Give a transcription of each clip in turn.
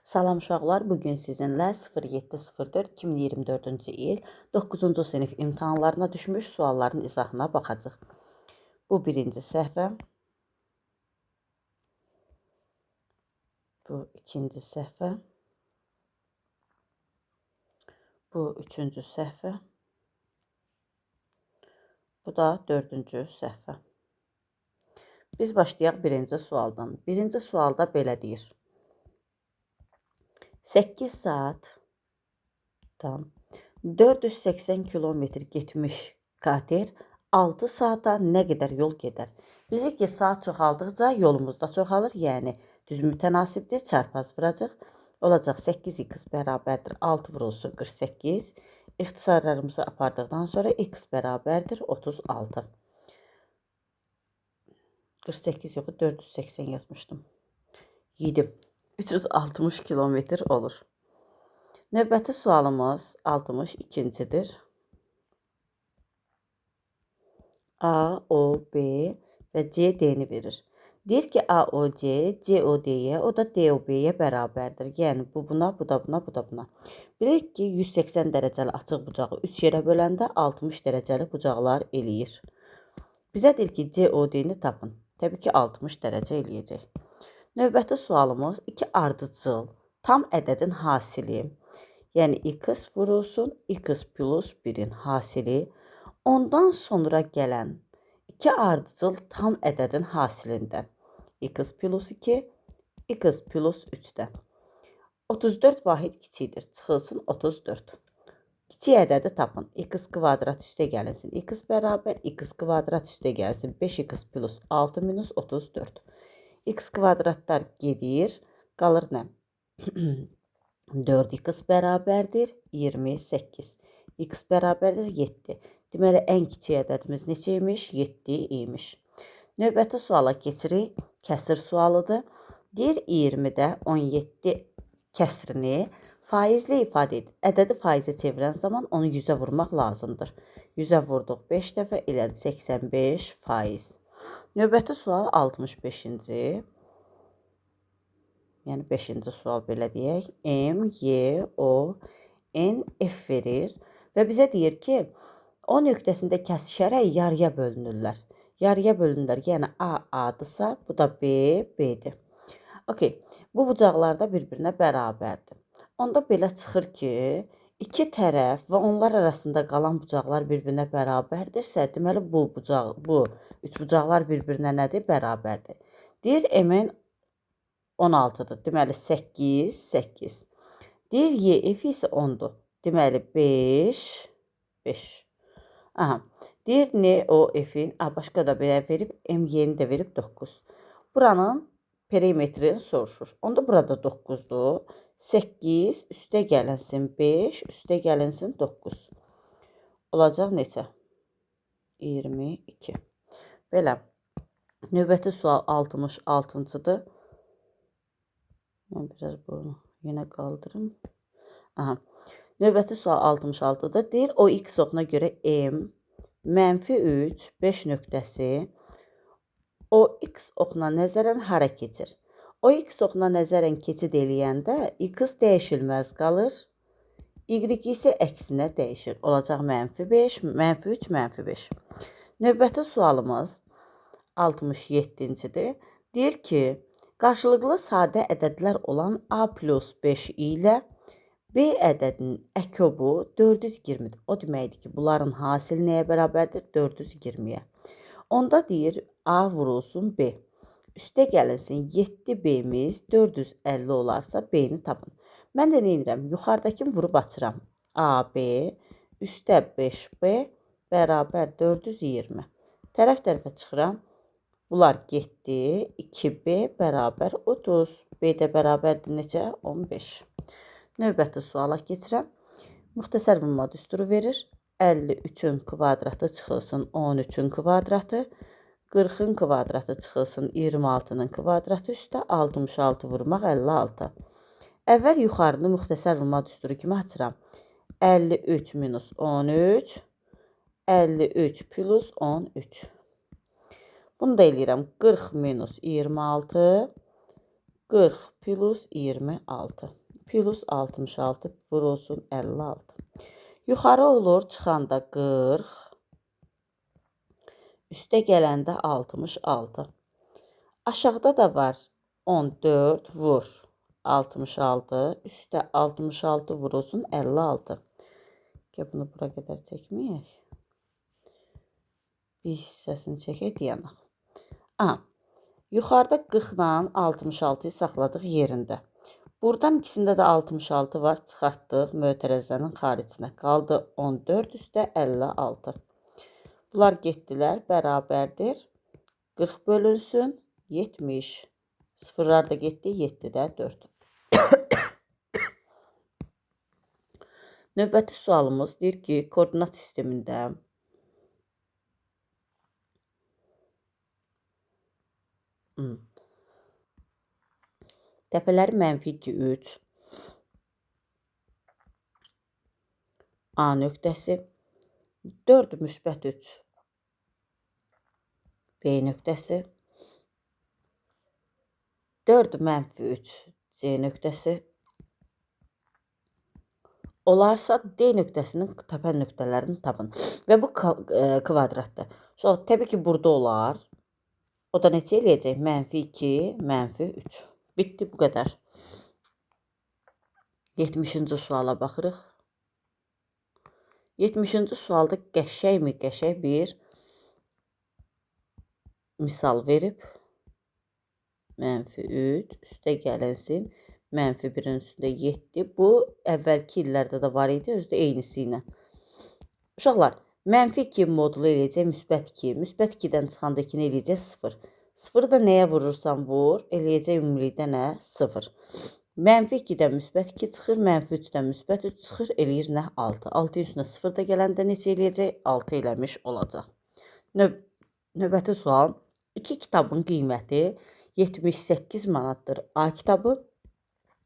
Salam uşaqlar, bugün sizinlə 07.04.2024-cü il 9-cu sinif imtahanlarına düşmüş sualların izahına baxacaq. Bu birinci səhvə, bu ikinci səhvə, bu üçüncü səhvə, bu da dördüncü səhvə. Biz başlayaq birinci sualdan. Birinci sualda belə deyir. 8 saatdan 480 kilometr getmiş kater 6 saata nə qədər yol gedər? Bilirik ki, saat çoxaldıqca yolumuz da çoxalır, yəni düz mütənasibdir, çarpaz vuracaq. Olacaq 8x bərabərdir 6 vurulsun 48. İxtisarlarımızı apardıqdan sonra x bərabərdir 36. 48 yox, 480 yazmışdım. Yedim. 360 kilometr olur. Növbəti sualımız 62-cidir. A, O, B və C, D-ni verir. Deyir ki, A, O, C, C, O, D-yə, o da D, O, B-yə bərabərdir. Yəni, bu buna, bu da buna, bu da buna. Bilirik ki, 180 dərəcəli açıq bucağı 3 yerə böləndə 60 dərəcəli bucaqlar eləyir. Bizə deyir ki, C, O, D-ni tapın. Təbii ki, 60 dərəcə eləyəcək. Növbəti sualımız 2 ardıcıl tam ədədin hasili, yəni x vurulsun x plus 1-in hasili, ondan sonra gələn 2 ardıcıl tam ədədin hasilindən x plus 2, x plus 3-dən 34 vahid kiçikdir, çıxılsın 34. Kiçik ədədi tapın. X kvadrat üstə gəlinsin. X bərabər x kvadrat üstə gəlsin. 5x plus 6 minus 34. X kvadratlar gedir. Qalır nə? 4x bərabərdir 28. X bərabərdir 7. Deməli, ən kiçik ədədimiz neçə imiş? 7 imiş. Növbəti suala keçirik. Kəsir sualıdır. Deyir 20-də 17 kəsrini faizlə ifadə edir. Ədədi faizə çevirən zaman onu 100-ə vurmaq lazımdır. 100-ə vurduq 5 dəfə, elədi 85 faiz. Növbəti sual 65-ci. Yəni 5-ci sual belə deyək. M, Y, O, N, F verir və bizə deyir ki, O nöqtəsində kəsişərək yarıya bölünürlər. Yarıya bölünürlər, yəni A, A-dırsa, bu da B, B-dir. Okay, bu bucaqlar da bir-birinə bərabərdir. Onda belə çıxır ki, iki tərəf və onlar arasında qalan bucaqlar bir-birinə bərabərdirsə, deməli bu üç bucaqlar bir-birinə nədir? Bərabərdir. Deyir M-in 16-dır. Deməli 8, 8. Deyir YF isə 10-dur. Deməli 5, 5. Aha. Deyir NOF-in, başqa da belə verib, MY-ni də verib 9. Buranın perimetrini soruşur. Onda burada 9-dur. 8 üstə gəlinsin 5, üstə gəlinsin 9. Olacaq neçə? 22. Belə. Növbəti sual 66-cıdır. Mən biraz bunu yenə qaldırım. Aha. Növbəti sual 66-dır. Deyir, o x oxuna görə M, -3, 5 nöqtəsi o x oxuna nəzərən hara keçir? O x oxuna nəzərən keçid eləyəndə x dəyişilməz qalır. Y isə əksinə dəyişir. Olacaq -5, -3, -5. Növbəti sualımız 67-cidir. Deyir ki, qarşılıqlı sadə ədədlər olan A plus 5 ilə B ədədinin əkobu 420-dir. O deməkdir ki, bunların hasili nəyə bərabərdir? 420-yə. Onda deyir, A vurulsun B. Üstə gəlinsin 7B-miz 450 olarsa B-ni tapın. Mən də nə edirəm? Yuxarıdakini vurub açıram. AB üstə 5B bərabər 420. Tərəf-tərəfə çıxıram. Bunlar getdi. 2B bərabər 30. B də bərabərdir neçə? 15. Növbəti suala keçirəm. Müxtəsər vurma düsturu verir. 53-ün kvadratı çıxılsın 13-ün kvadratı. 40-ın kvadratı çıxılsın 26-nın kvadratı üstə 66 vurmaq 56. Əvvəl yuxarını müxtəsər vurma düsturu kimi açıram. 53 minus 13, 53 plus 13. Bunu da eləyirəm. 40 minus 26, 40 plus 26. plus 66 vurulsun 56. Yuxarı olur, çıxanda 40, üstə gələndə 66. Aşağıda da var 14 vur 66, üstə 66 vurulsun 56. Gəl bunu bura qədər çəkməyək. Bir hissəsini çəkək dayanaq. Aha, yuxarıda 40-la 66-yı saxladıq yerində. Buradan ikisində də 66 var, çıxartdıq mötərəzənin xaricinə. Qaldı 14 üstə 56. Bunlar getdilər, bərabərdir. 40 bölünsün 70. Sıfırlar da getdi, 7-də 4. Növbəti sualımız deyir ki, koordinat sistemində təpələri -2, 3, A nöqtəsi, 4 müsbət 3, B nöqtəsi, 4 -3, C nöqtəsi, olarsa D nöqtəsinin təpə nöqtələrini tapın. Və bu kvadratdır. Təbii ki, burada olar. O da neçə eləyəcək? -2, -3. Bitdi, bu qədər. 70-ci suala baxırıq. 70-ci sualda qəşəng bir misal verib. -3, üstə gəlinsin. -1-in üstündə 7. Bu, əvvəlki illərdə də var idi, özü də eynisi ilə. Uşaqlar, -2 modulu eləyəcək -2. -2-dən çıxanda 2-ni eləyəcək 0. 0-ı da nəyə vurursan vur, eləyəcək ümumilikdə nə? 0. -2-dən -2 çıxır, -3-dən -3 çıxır, eləyir nə? 6. 6-ın üstünə 0 da gələndə neçə eləyəcək? 6 eləmiş olacaq. Növbəti sual. 2 kitabın qiyməti 78 manatdır. A kitabı,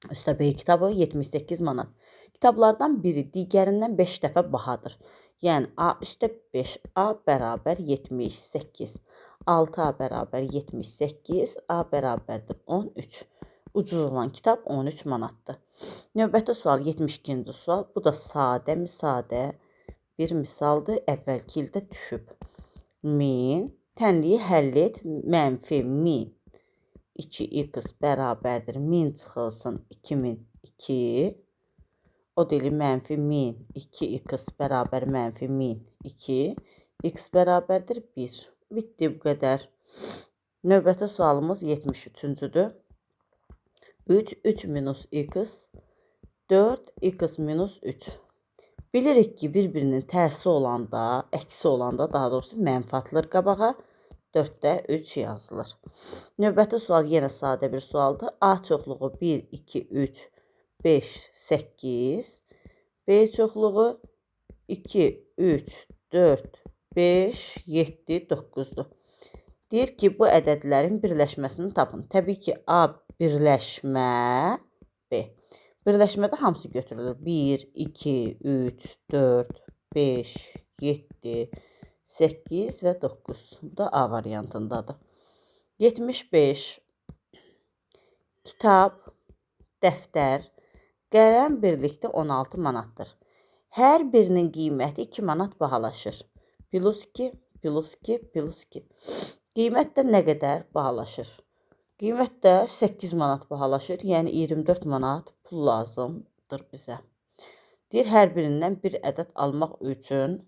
üstə B kitabı 78 manat. Kitablardan biri digərindən 5 dəfə bahadır. Yəni A üstə 5, A bərabər 78. 6A bərabər 78, A bərabərdir 13. Ucuz olan kitab 13 manatdır. Növbəti sual 72-ci sual. Bu da sadə bir misaldır. Əvvəlki ildə düşüb. 1000. Tənliyi həll et. -1000. 2x bərabərdir. 1000 çıxılsın 2002. O deyil -1000. 2x bərabər -1000. 2. X bərabərdir 1. Bitdi, bu qədər. Növbəti sualımız 73-cüdür. 3 minus x, 4x minus 3. Bilirik ki, bir-birinin tərsi olanda, əksi olanda, daha doğrusu mənfi atılır qabağa. 4-də 3 yazılır. Növbəti sual yenə sadə bir sualdır. A çoxluğu 1, 2, 3, 5, 8. B çoxluğu 2, 3, 4, 5, 7, 9'dur. Deyir ki, bu ədədlərin birləşməsini tapın. Təbii ki, A birləşmə B. Birləşmədə hamısı götürülür. 1, 2, 3, 4, 5, 7, 8 və 9. Bu da A variantındadır. 75. Kitab, dəftər, qələm birlikdə 16 manatdır. Hər birinin qiyməti 2 manat bahalaşır. Plus 2, plus 2, plus 2. Qiymət də nə qədər bahalaşır? Qiymət də 8 manat bahalaşır. Yəni 24 manat pul lazımdır bizə. Deyir, hər birindən bir ədəd almaq üçün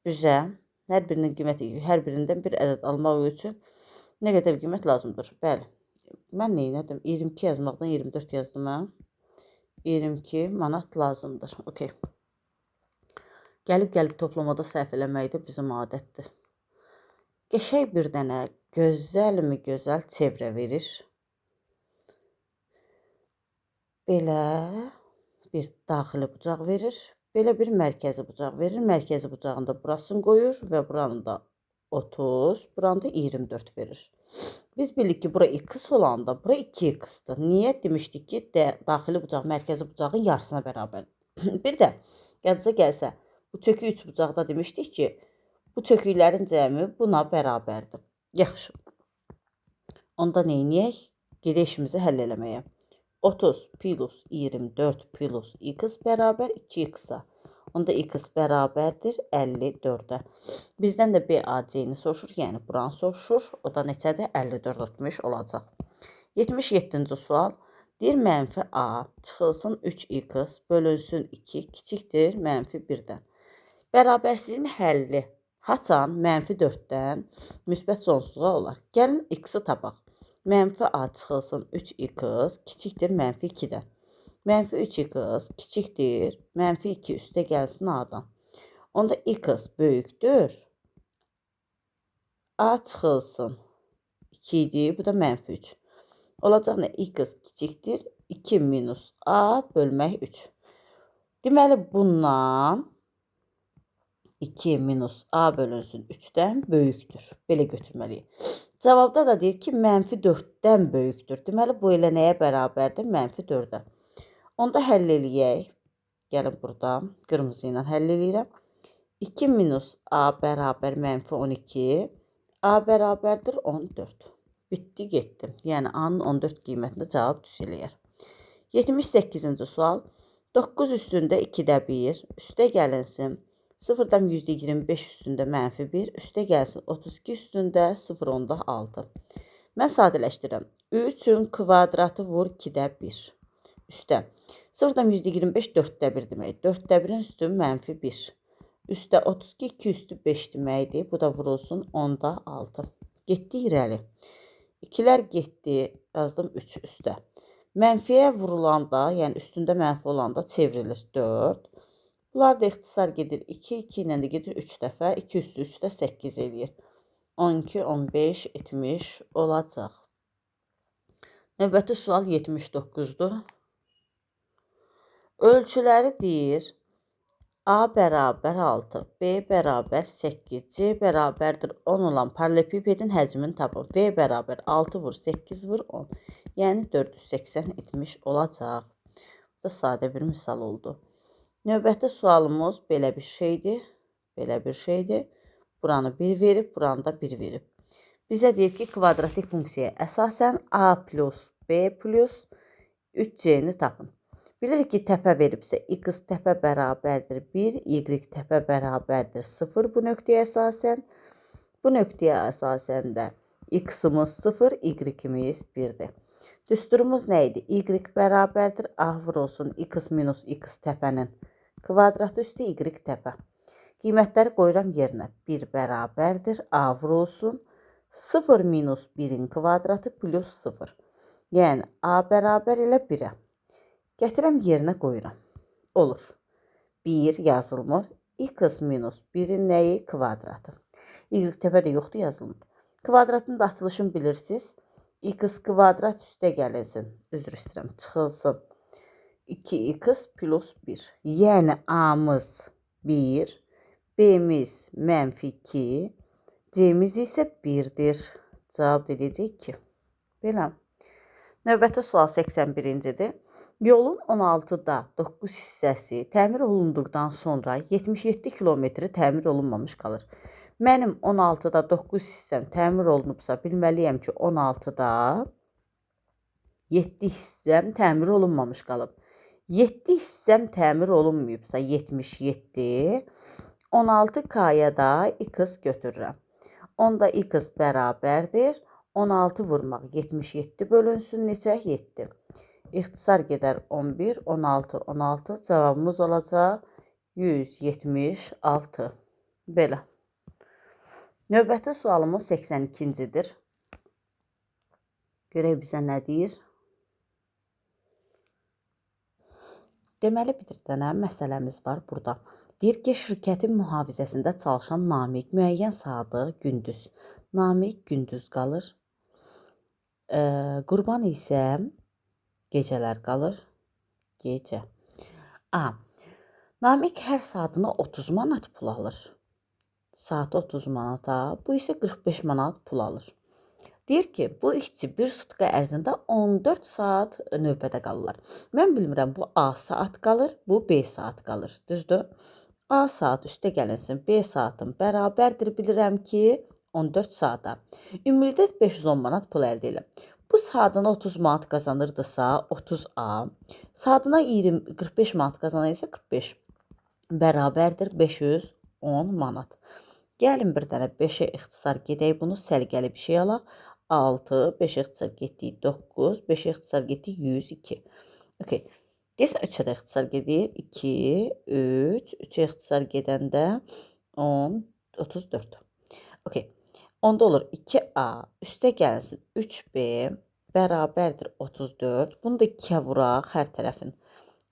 bizə hər birindən bir ədəd almaq üçün nə qədər qiymət lazımdır? Bəli. Mən nə etdim? 22 yazmaqdan 24 yazdım mən. 22 manat lazımdır. Okay. Gəlib toplamada səhv eləmək də bizim adətdir. Qəşəng bir dənə gözəl çevrə verir. Belə bir daxili bucaq verir. Belə bir mərkəzi bucaq verir. Mərkəzi bucağında burasını qoyur və buranı da 30, buranı da 24 verir. Biz bildik ki, bura x olanda bura 2x-dır. Niyə? Demişdik ki, daxili bucaq mərkəzi bucağın yarısına bərabər. Bir də yadınıza gəlsə, bu çökü 3 bucaqda demişdik ki, bu çöküklərin cəmi buna bərabərdir. Yaxşı. Onda neyniyək? Gedək işimizi həll eləməyə. 30 plus 24 plus x bərabər 2x-a. Onda x bərabərdir 54-ə. Bizdən də BAC-ni soruşur, yəni buranı soruşur. O da neçədir? 54 tutmuş olacaq. 77-ci sual. Deyir mənfi A çıxılsın 3x bölünsün 2 kiçikdir mənfi 1-dən. Bərabərsizliyin həlli haçan mənfi 4-dən müsbət sonsuzluğa olar. Gəlin x-i tapaq. Mənfi A çıxılsın 3x kiçikdir mənfi 2-dən. Mənfi 3x kiçikdir mənfi 2 üstə gəlsin A-dan. Onda x böyükdür. A çıxılsın 2 idi, bu da mənfi 3. Olacaq nə? X kiçikdir 2 minus A bölmək 3. Deməli bundan 2 minus A bölünsün 3-dən böyükdür. Belə götürməliyik. Cavabda da deyir ki, mənfi 4-dən böyükdür. Deməli, bu elə nəyə bərabərdir? Mənfi 4-ə. Onda həll eləyək. Gəlin burada qırmızı ilə həll eləyirəm. 2 minus A bərabər mənfi 12. A bərabərdir 14. Bitdi, getdim. Yəni, A-nın 14 qiymətində cavab düz eləyər. 78-ci sual. 9 üstündə 2-də 1 üstə gəlinsin. 0-dan %25 üstündə mənfi 1, üstə gəlsin 32 üstündə 0,6. Mən sadələşdirirəm. 3-ün kvadratı vur 2-də 1. Üstə. 0-dan %25 4-də 1 demək. 4-də 1-in üstü mənfi 1. Üstə 32, 2 üstü 5 deməkdir. Bu da vurulsun 10-da 6. Getdi irəli. 2-lər getdi. Yazdım 3 üstə. Mənfiyə vurulanda, yəni üstündə mənfi olanda çevrilir 4. Bunlar da ixtisar gedir 2, 2 ilə də gedir 3 dəfə. 2 üstü 3 də 8 eləyir. 12, 15, 70 olacaq. Növbəti sual 79-dur. Ölçüləri deyir. A bərabər 6, B bərabər 8, C bərabərdir 10 olan paralelipipedin həcmini tapın. V bərabər 6 vur 8 vur 10. Yəni 480 etmiş olacaq. Bu da sadə bir misal oldu. Növbəti sualımız belə bir şeydir. Belə bir şeydir. Buranı 1 verib, buranı da 1 verib. Bizə deyir ki, kvadratik funksiyaya əsasən A plus B plus 3C-ni tapın. Bilirik ki, təpə veribsə, x təpə bərabərdir 1, y təpə bərabərdir 0 bu nöqtəyə əsasən. Bu nöqtəyə əsasən də x-imiz 0, y-imiz 1-dir. Düsturumuz nə idi? Y bərabərdir A vurulsun x minus x təpənin kvadratı üstü y təpə. Qiymətləri qoyuram yerinə. 1 bərabərdir A vurulsun 0 minus 1-in kvadratı plus 0. Yəni A bərabər ilə 1-ə. Gətirəm yerinə qoyuram. Olur. 1 yazılmır. X minus 1-in nəyi? Kvadratı. Y təpə də yoxdur, yazılmır. Kvadratın da açılışını bilirsiniz. X kvadrat üstə gəlinsin. Üzr istəyirəm. Çıxılsın. 2x plus 1. Yəni A-mız 1, B-miz mənfi 2, C-miz isə 1-dir. Cavab edəcək 2. Belə. Növbəti sual 81-cidir. Yolun 16-da 9 hissəsi təmir olunduqdan sonra 77 kilometri təmir olunmamış qalır. Mənim 16-da 9 hissəm təmir olunubsa, bilməliyəm ki, 16-da 7 hissəm təmir olunmamış qalıb. 7 hissəm təmir olunmayıbsa 77, 16K-ya da x götürürəm. Onda x bərabərdir 16 vurmaq 77 bölünsün neçə? 7. İxtisar gedər 11, 16, 16. Cavabımız olacaq 176. Belə. Növbəti sualımız 82-cidir. Görək bizə nə deyir? Deməli, bir dənə məsələmiz var burada. Deyir ki, şirkətin mühafizəsində çalışan Namiq müəyyən saatı gündüz. Namiq gündüz qalır. Qurban isə gecələr qalır. Gecə. Namiq hər saatına 30 manat pul alır. Saatı 30 manata, bu isə 45 manat pul alır. Deyir ki, bu işçi bir sutka ərzində 14 saat növbədə qalırlar. Mən bilmirəm, bu A saat qalır, bu B saat qalır. Düzdür? A saat üstə gəlinsin, B saatın bərabərdir bilirəm ki, 14 saata. Ümumilikdə 510 manat pul əldə edirəm. Bu saatına 30 manat qazanırdısa 30A, saatına 45 manat qazanırsa 45 bərabərdir 510 manat. Gəlin bir dənə 5-ə ixtisar gedək, bunu səliqəli bir şey alaq. 6, 5-ə ixtisar getdik 9, 5-ə ixtisar getdik 102. Okay. Deyəsən 3-ə də ixtisar gedir. 2, 3, 3-ə ixtisar gedəndə 10, 34. Okay. Onda olur 2A üstə gəlsin 3B bərabərdir 34. Bunu da 2-yə vuraq hər tərəfin.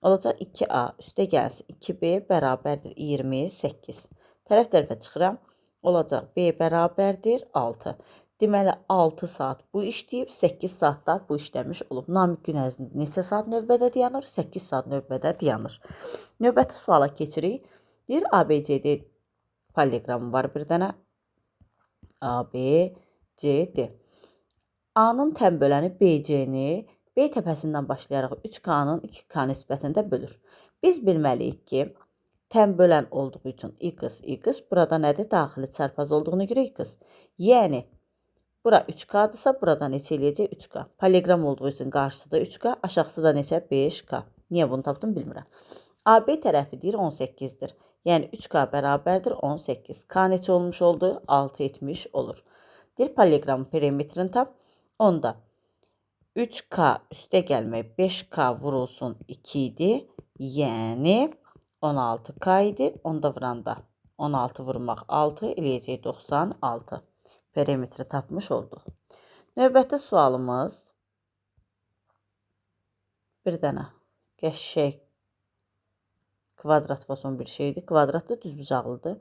Olacaq 2A üstə gəlsin 2B bərabərdir 28. Tərəf-tərəfə çıxıram. Olacaq B bərabərdir 6. Deməli 6 saat bu işləyib, 8 saat da bu işləmiş olub. Namiq gün ərzində neçə saat növbədə dayanır? 8 saat növbədə dayanır. Növbəti suala keçirik. Deyir ABCD paralleqramı var bir dənə. ABCD. A-nın tənböləni BC-ni B təpəsindən başlayaraq 3K-nın 2K nisbətində bölür. Biz bilməliyik ki, tənbölən olduğu üçün x, burada nədir? Daxili çarpaz olduğuna görə x. Yəni, bura 3K-dırsa, burada neçə eləyəcək? 3K. Paralleqram olduğu üçün qarşısı da 3K, aşağısı da neçə? 5K. Niyə bunu tapdım bilmirəm. AB tərəfi deyir 18-dir. Yəni 3K bərabərdir 18. K neçə olmuş oldu? 6 etmiş olur. Deyir paralleqramın perimetrini tap. Onda 3K üstə gəlmək 5K vurulsun 2 idi. Yəni 16K idi. Onda vuranda 16 vurmaq 6 eləyəcək 96. Perimetri tapmış olduq. Növbəti sualımız bir dənə qəşəng kvadrat fason bir şeydir. Kvadrat da düzbucaqlıdır.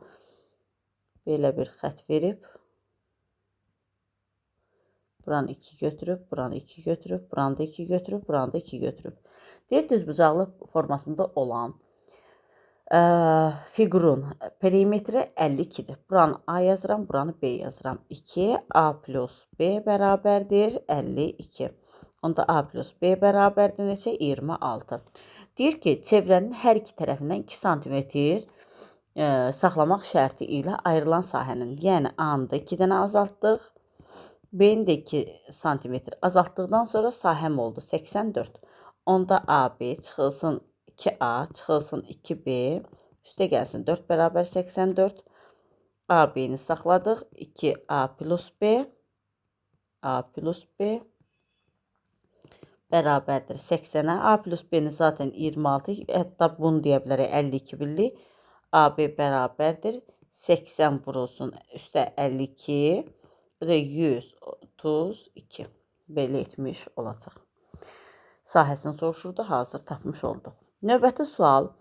Belə bir xət verib. Buranı 2 götürüb, buranı 2 götürüb, buranı da 2 götürüb, buranı da 2 götürüb. Deyir düzbucaqlı formasında olan fiqurun perimetri 52-dir. Buranı A yazıram, buranı B yazıram. 2A plus B bərabərdir 52. Onda A plus B bərabərdir neçə? 26. Deyir ki, çevrənin hər iki tərəfindən 2 sm saxlamaq şərti ilə ayrılan sahənin, yəni A-nı da 2 dənə azaltdıq. B-ni də 2 sm azaltdıqdan sonra sahəm oldu 84. Onda AB çıxılsın 2A, çıxılsın 2B, üstə gəlsin 4 bərabər 84. AB-ni saxladıq. 2A plus B, A plus B bərabərdir 80-ə. A plus B-ni zaten 26, hətta bunu deyə bilərək 52 bildik. AB bərabərdir 80 vurulsun üstə 52, bu da 132. Belə etmiş olacaq. Sahəsini soruşurdu, hazır tapmış olduq. Növbəti sual,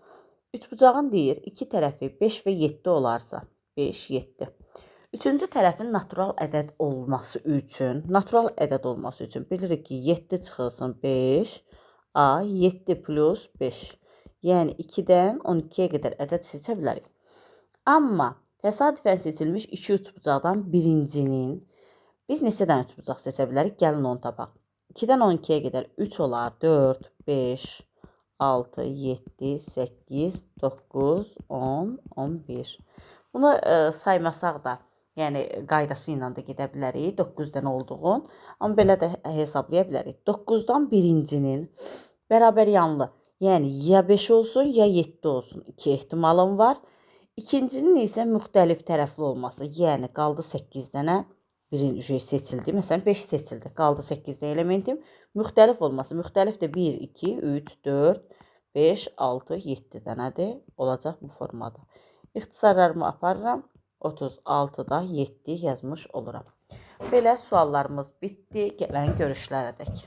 üçbucağın deyir, iki tərəfi 5 və 7 olarsa, 5, 7. Üçüncü tərəfin natural ədəd olması üçün, bilirik ki, 7 çıxılsın 5, A, 7 plus 5. Yəni 2-dən 12-yə qədər ədəd seçə bilərik. Amma təsadüfən seçilmiş iki üçbucaqdan birincinin biz neçə dənə üçbucaq seçə bilərik? Gəlin onu tapaq. 2-dən 12-yə qədər 3 olar, 4, 5, 6, 7, 8, 9, 10, 11. Bunu saymasaq da, yəni qaydası ilə də gedə bilərik, 9 dənə olduğun. Amma belə də hesablaya bilərik. 9-dan birincinin bərabər yanlı, yəni ya 5 olsun, ya 7 olsun. 2 ehtimalım var. İkincinin isə müxtəlif tərəfli olması, yəni qaldı 8 dənə. Birinci seçildi. Məsələn 5 seçildi. Qaldı 8 də elementim. Müxtəlif olması. Müxtəlif də 1, 2, 3, 4, 5, 6, 7 dənədir. Olacaq bu formada. İxtisarlarımı aparıram. 36-da 7 yazmış oluram. Belə suallarımız bitdi. Gələn görüşlərədək.